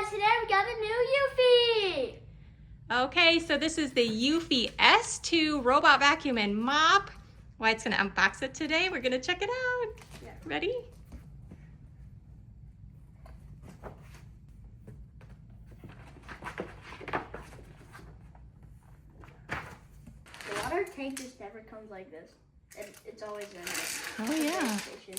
guys, today we got a new eufy. Okay, so this is the Yuthi S2 robot vacuum and mop. Wyatt's gonna unbox it today. We're gonna check it out. Yeah. Ready? The water tank just never comes like this. It's always in it. Oh yeah. Station.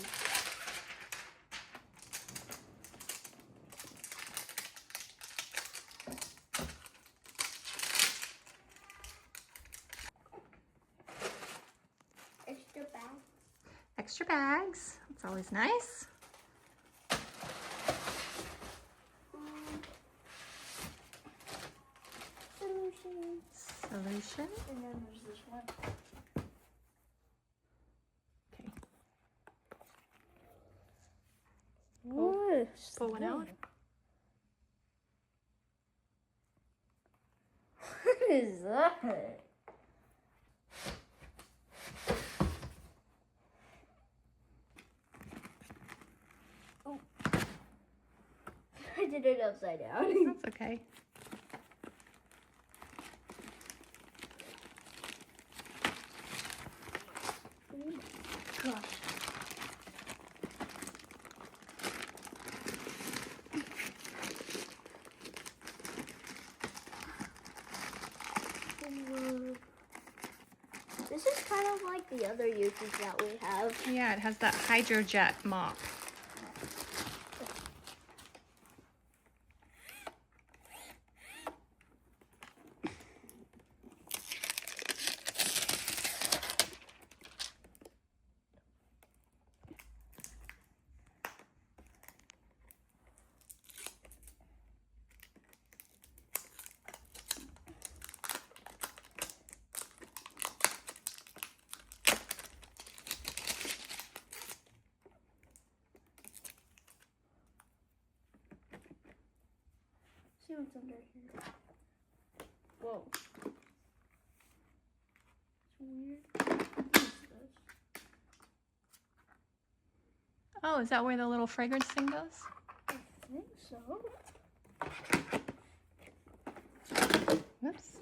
Extra bag. Extra bags. That's always nice. Solution. And then there's this one. Okay. What? Pull one out. What is that? Oh. I did it upside down. That's okay. Gosh. This is kind of like the other Yuthis that we have. Yeah, it has that hydrojet mop. See what's under here. Whoa. It's weird. What is this? Oh, is that where the little fragrance thing goes? I think so. Whoops.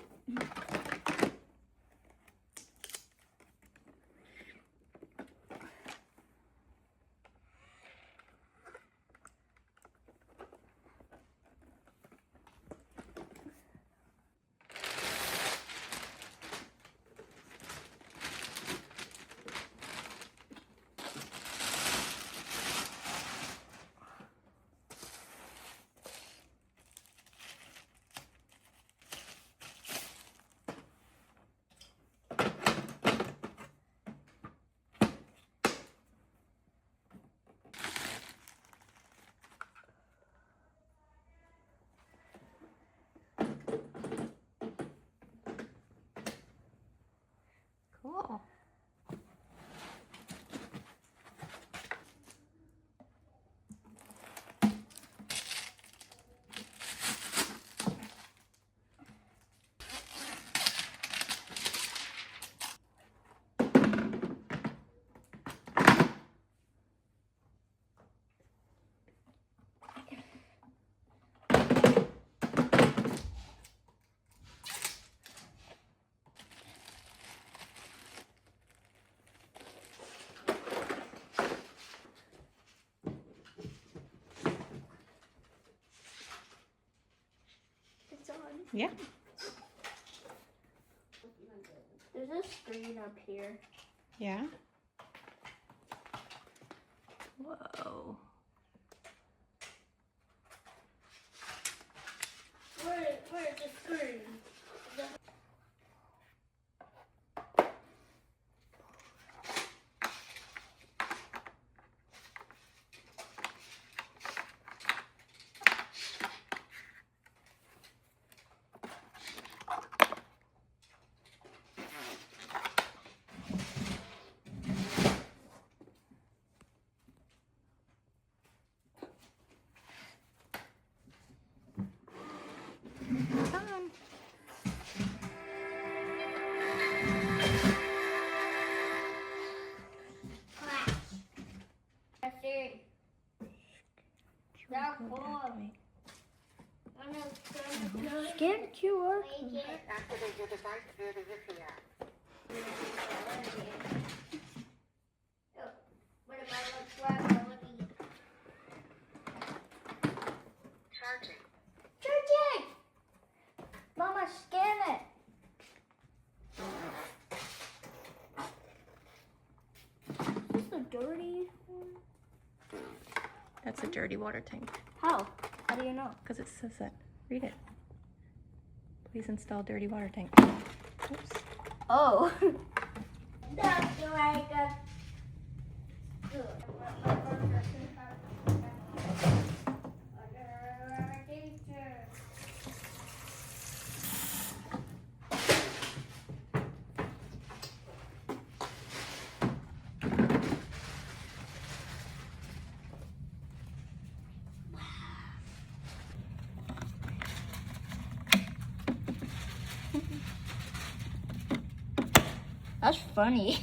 Cool. It's on. Yeah. There's a screen up here. Yeah. Whoa. Where's the screen? It's on. Now cool. scan the QR code. Activate your device via the Yuthi app. What if I look looking? Charging. Charging! Mama, scan it. Is this a dirty one? That's a dirty water tank. How? How do you know? Because it says that. Read it. Please install dirty water tank. Oops. Oh. That's funny.